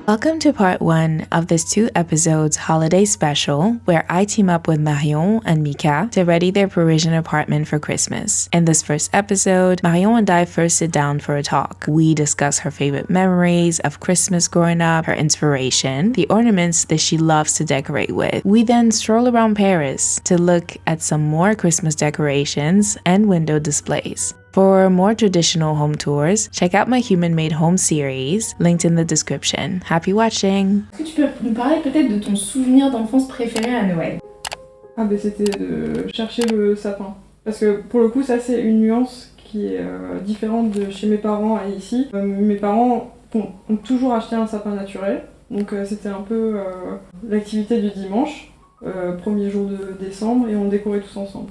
Welcome to part 1 of this 2 episodes holiday special where I team up with Marion and Micka to ready their Parisian apartment for Christmas. In this first episode, Marion and I first sit down for a talk. We discuss her favorite memories of Christmas growing up, her inspiration, the ornaments that she loves to decorate with. We then stroll around Paris to look at some more Christmas decorations and window displays. For more traditional home tours, check out my Human-Made Home series, linked in the description. Happy watching! Est-ce que tu peux nous parler peut-être de ton souvenir d'enfance préféré à Noël? Ah ben c'était de chercher le sapin. Parce que pour le coup ça c'est une nuance qui est différente de chez mes parents et ici. Mes parents ont toujours acheté un sapin naturel, donc c'était un peu l'activité du dimanche. Premier jour de décembre et on décorait tous ensemble.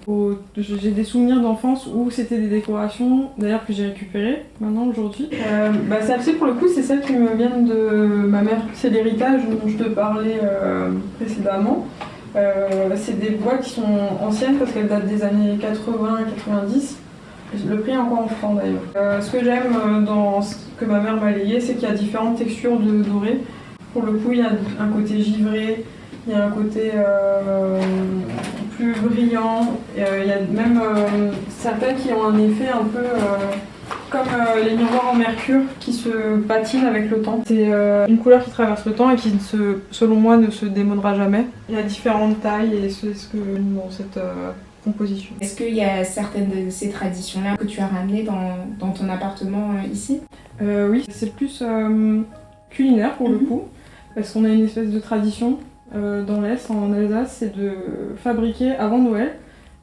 J'ai des souvenirs d'enfance où c'était des décorations, d'ailleurs que j'ai récupérées maintenant aujourd'hui. Celle-ci pour le coup c'est celles qui me viennent de ma mère, c'est l'héritage dont je te parlais précédemment. C'est des boîtes qui sont anciennes parce qu'elles datent des années 80 et 90. Le prix est encore en francs d'ailleurs. Ce que j'aime dans ce que ma mère m'a légué, c'est qu'il y a différentes textures de doré. Pour le coup il y a un côté givré, il y a un côté plus brillant, il y a même certaines qui ont un effet un peu comme les miroirs en mercure qui se patinent avec le temps. C'est une couleur qui traverse le temps et qui, selon moi, ne se démodera jamais. Il y a différentes tailles et c'est ce que j'aime dans cette composition. Est-ce qu'il y a certaines de ces traditions-là que tu as ramenées dans ton appartement ici? Oui, c'est plus culinaire pour le coup, parce qu'on a une espèce de tradition. Dans l'Est, en Alsace, c'est de fabriquer avant Noël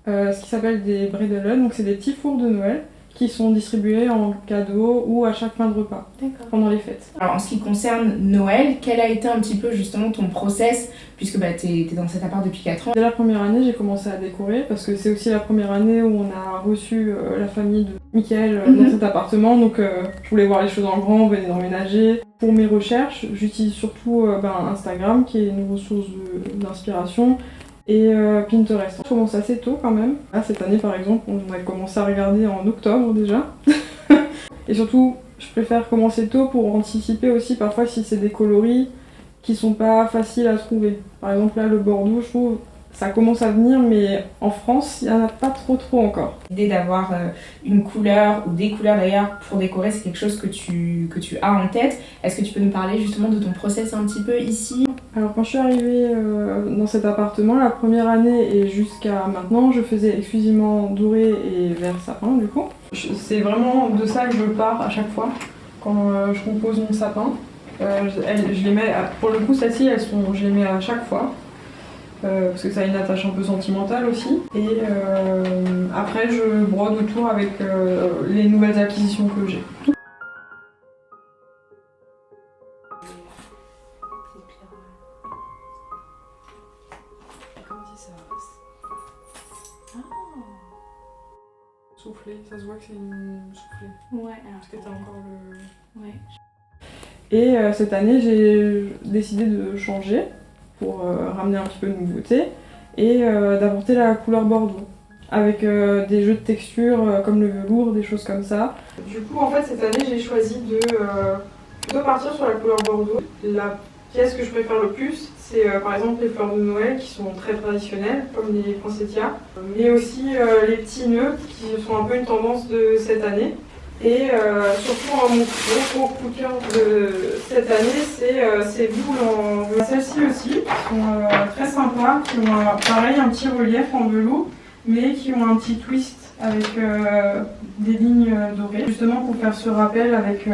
ce qui s'appelle des bredelen, donc c'est des petits fours de Noël qui sont distribués en cadeau ou à chaque fin de repas pendant les fêtes. Alors en ce qui concerne Noël, quel a été un petit peu justement ton process, puisque t'es dans cet appart depuis 4 ans? Dès la première année, j'ai commencé à décorer parce que c'est aussi la première année où on a reçu la famille de Michael dans cet appartement, donc je voulais voir les choses en grand, on venait d'emménager. Pour mes recherches, j'utilise surtout Instagram qui est une ressource d'inspiration et Pinterest. Je commence assez tôt quand même. Là, cette année par exemple, on a commencé à regarder en octobre déjà. Et surtout, je préfère commencer tôt pour anticiper aussi parfois si c'est des coloris qui sont pas faciles à trouver. Par exemple là, le Bordeaux, je trouve, ça commence à venir, mais en France, il n'y en a pas trop encore. L'idée d'avoir une couleur, ou des couleurs d'ailleurs, pour décorer, c'est quelque chose que tu as en tête. Est-ce que tu peux nous parler justement de ton process un petit peu ici? Alors quand je suis arrivée dans cet appartement, la première année et jusqu'à maintenant, je faisais exclusivement doré et vert sapin du coup. C'est vraiment de ça que je pars à chaque fois quand je compose mon sapin. Je les mets, pour le coup celles-ci, je les mets à chaque fois. Parce que ça a une attache un peu sentimentale aussi. Et après, je brode autour avec les nouvelles acquisitions que j'ai. Comment ça soufflé, ça se voit que c'est une soufflée. Ouais, alors. Parce que t'as encore le. Ouais. Et cette année, j'ai décidé de changer pour ramener un petit peu de nouveauté et d'apporter la couleur bordeaux avec des jeux de texture comme le velours, des choses comme ça. Du coup en fait cette année j'ai choisi de plutôt partir sur la couleur bordeaux. La pièce que je préfère le plus c'est par exemple les fleurs de Noël qui sont très traditionnelles comme les poinsettias, mais aussi les petits nœuds qui sont un peu une tendance de cette année. Et surtout mon gros coup de cœur de cette année, c'est ces boules en velours. Celles-ci aussi sont très sympas, qui ont pareil un petit relief en velours, mais qui ont un petit twist avec des lignes dorées, justement pour faire ce rappel avec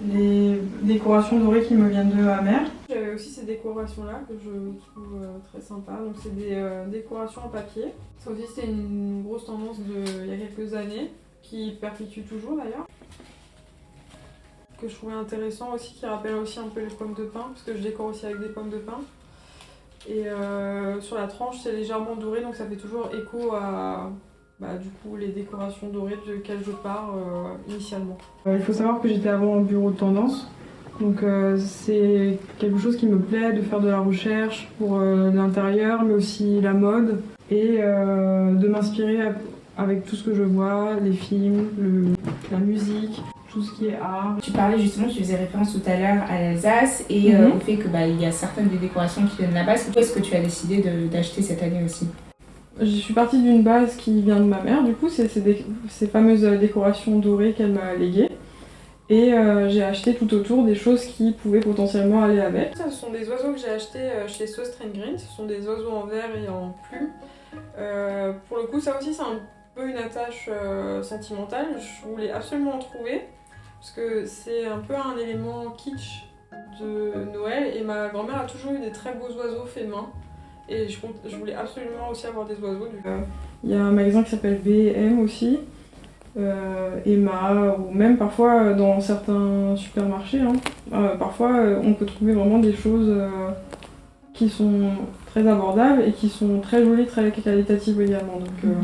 les décorations dorées qui me viennent de ma mère. J'avais aussi ces décorations-là que je trouve très sympas, donc c'est des décorations en papier. Ça aussi c'était une grosse tendance il y a quelques années, qui perpétue toujours d'ailleurs, que je trouvais intéressant aussi, qui rappelle aussi un peu les pommes de pin, parce que je décore aussi avec des pommes de pin. Et sur la tranche c'est légèrement doré, donc ça fait toujours écho à du coup les décorations dorées desquelles je pars initialement. Il faut savoir que j'étais avant en bureau de tendance, donc c'est quelque chose qui me plaît de faire de la recherche pour l'intérieur, mais aussi la mode, et de m'inspirer avec tout ce que je vois, les films, la musique. tout ce qui est art. Tu parlais justement, tu faisais référence tout à l'heure à l'Alsace et au fait que il y a certaines des décorations qui viennent là-bas. Pourquoi est-ce que tu as décidé d'acheter cette année aussi? Je suis partie d'une base qui vient de ma mère, du coup, c'est ces fameuses décorations dorées qu'elle m'a léguées. Et j'ai acheté tout autour des choses qui pouvaient potentiellement aller avec. Ce sont des oiseaux que j'ai achetés chez Sauce Green, ce sont des oiseaux en verre et en plumes. Pour le coup, ça aussi, c'est un peu une attache sentimentale. Je voulais absolument en trouver, parce que c'est un peu un élément kitsch de Noël, et ma grand-mère a toujours eu des très beaux oiseaux faits main. Et je voulais absolument aussi avoir des oiseaux. Il y a un magasin qui s'appelle B&M aussi, Emma, ou même parfois dans certains supermarchés. Parfois on peut trouver vraiment des choses qui sont très abordables et qui sont très jolies, très qualitatives également. Donc,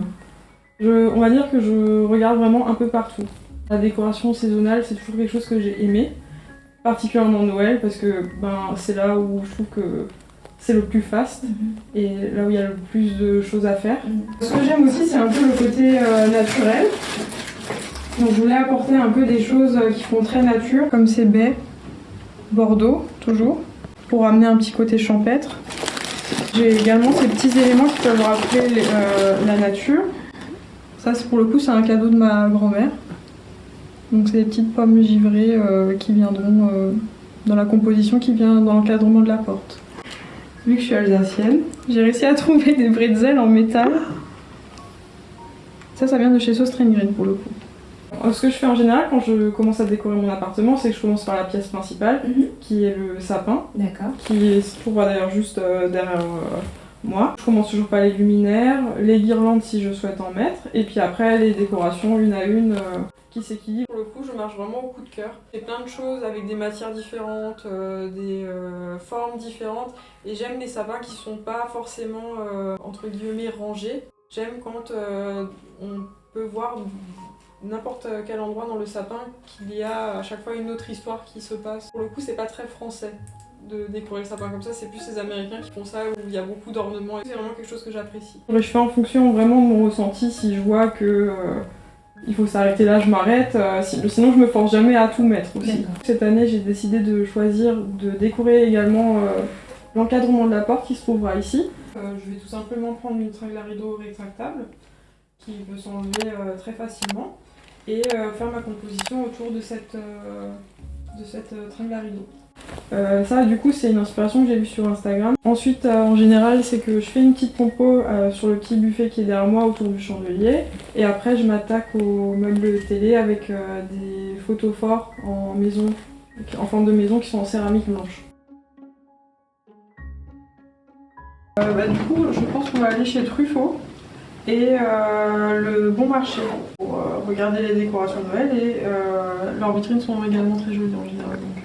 on va dire que je regarde vraiment un peu partout. La décoration saisonnale, c'est toujours quelque chose que j'ai aimé, particulièrement Noël, parce que c'est là où je trouve que c'est le plus fast et là où il y a le plus de choses à faire. Ce que j'aime aussi, c'est un peu le côté naturel. Donc je voulais apporter un peu des choses qui font très nature, comme ces baies, Bordeaux, toujours, pour amener un petit côté champêtre. J'ai également ces petits éléments qui peuvent rappeler la nature. Ça, pour le coup, c'est un cadeau de ma grand-mère. Donc c'est des petites pommes givrées qui viendront dans la composition qui vient dans l'encadrement de la porte. Vu que je suis alsacienne, j'ai réussi à trouver des bretzels en métal. Ça vient de chez Sauce Green pour le coup. Ce que je fais en général quand je commence à décorer mon appartement, c'est que je commence par la pièce principale, qui est le sapin, qui se trouve d'ailleurs juste derrière moi. Je commence toujours par les luminaires, les guirlandes si je souhaite en mettre, et puis après les décorations une à une qui s'équilibrent. Pour le coup, je marche vraiment au coup de cœur. C'est plein de choses avec des matières différentes, des formes différentes, et j'aime les sapins qui sont pas forcément entre guillemets rangés. J'aime quand on peut voir n'importe quel endroit dans le sapin qu'il y a à chaque fois une autre histoire qui se passe. Pour le coup, c'est pas très français de décorer le sapin comme ça, c'est plus les Américains qui font ça où il y a beaucoup d'ornements. C'est vraiment quelque chose que j'apprécie. Je fais en fonction vraiment de mon ressenti. Si je vois que il faut s'arrêter là, je m'arrête. Sinon, je me force jamais à tout mettre aussi. Cette année, j'ai décidé de choisir de décorer également l'encadrement de la porte qui se trouvera ici. Je vais tout simplement prendre une tringle à rideau rétractable qui peut s'enlever très facilement et faire ma composition autour de cette tringle à rideau. Ça, du coup, c'est une inspiration que j'ai vue sur Instagram. Ensuite, en général, c'est que je fais une petite compo sur le petit buffet qui est derrière moi autour du chandelier. Et après, je m'attaque aux meubles télé avec des photos forts en forme de maison qui sont en céramique blanche. Du coup, je pense qu'on va aller chez Truffaut et le Bon Marché pour regarder les décorations de Noël. Et leurs vitrines sont également très jolies en général. Donc.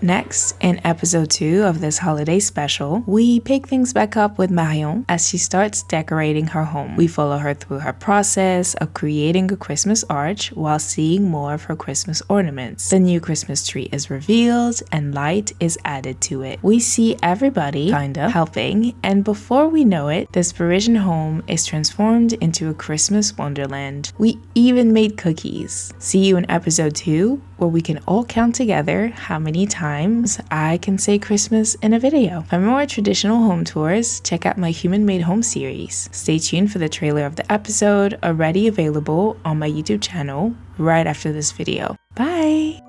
Next, in episode 2 of this holiday special, we pick things back up with Marion as she starts decorating her home. We follow her through her process of creating a Christmas arch while seeing more of her Christmas ornaments. The new Christmas tree is revealed and light is added to it. We see everybody kinda helping, and before we know it, this Parisian home is transformed into a Christmas wonderland. We even made cookies. See you in episode 2, where we can all count together how many times I can say Christmas in a video. For more traditional home tours, check out my Human Made Home series. Stay tuned for the trailer of the episode, already available on my YouTube channel right after this video. Bye!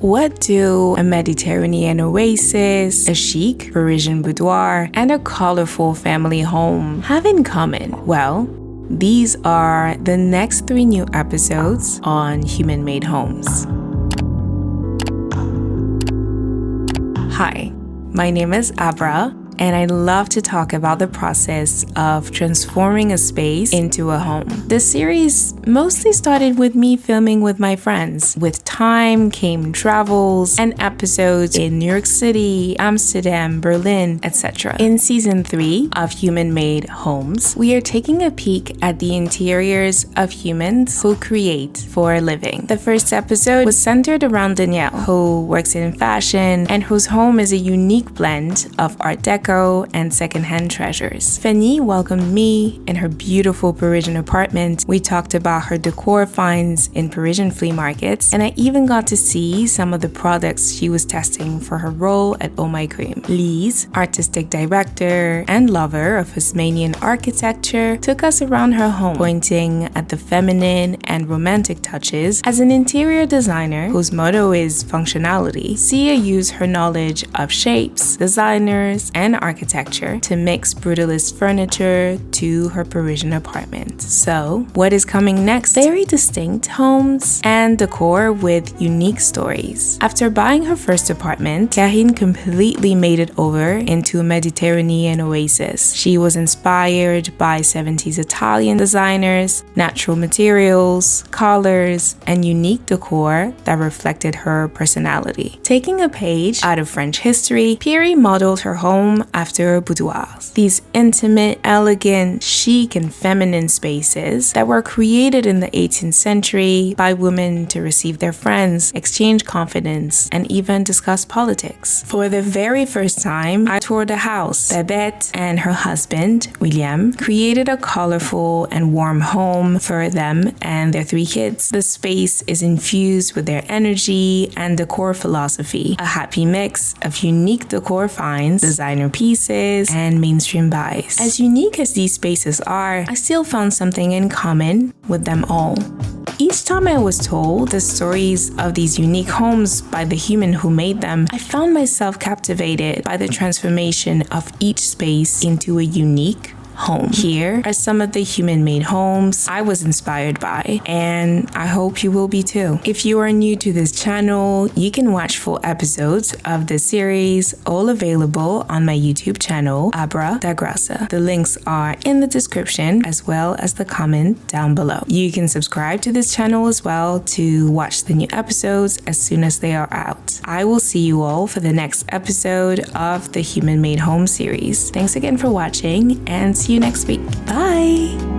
What do a Mediterranean oasis, a chic Parisian boudoir, and a colorful family home have in common? Well, these are the next 3 new episodes on Human Made Homes. Hi, my name is Abra, and I love to talk about the process of transforming a space into a home. This series mostly started with me filming with my friends. With time came travels and episodes in New York City, Amsterdam, Berlin, etc. In season 3 of Human Made Homes, we are taking a peek at the interiors of humans who create for a living. The first episode was centered around Danielle, who works in fashion and whose home is a unique blend of Art Deco and secondhand treasures. Fanny welcomed me in her beautiful Parisian apartment. We talked about her decor finds in Parisian flea markets, and I even got to see some of the products she was testing for her role at 01.Christmas. Lise, artistic director and lover of Haussmannian architecture, took us around her home, pointing at the feminine and romantic touches. As an interior designer whose motto is functionality, Sia used her knowledge of shapes, designers, and architecture to mix brutalist furniture to her Parisian apartment. So, what is coming next? Very distinct homes and decor with unique stories. After buying her first apartment, Karine completely made it over into a Mediterranean oasis. She was inspired by 70s Italian designers, natural materials, colors, and unique decor that reflected her personality. Taking a page out of French history, Piri modeled her home after boudoirs. These intimate, elegant, chic, and feminine spaces that were created in the 18th century by women to receive their friends, exchange confidence, and even discuss politics. For the very first time, I toured a house. Babette and her husband, William, created a colorful and warm home for them and their 3 kids. The space is infused with their energy and decor philosophy, a happy mix of unique decor finds, designer pieces, and mainstream buys. As unique as these spaces are, I still found something in common with them all. Each time I was told the stories of these unique homes by the human who made them, I found myself captivated by the transformation of each space into a unique home. Here are some of the human-made homes I was inspired by, and I hope you will be too. If you are new to this channel, you can watch full episodes of the series, all available on my YouTube channel, Abra da Graça. The links are in the description as well as the comment down below. You can subscribe to this channel as well to watch the new episodes as soon as they are out. I will see you all for the next episode of the Human Made Home series. Thanks again for watching, and see you next week. Bye!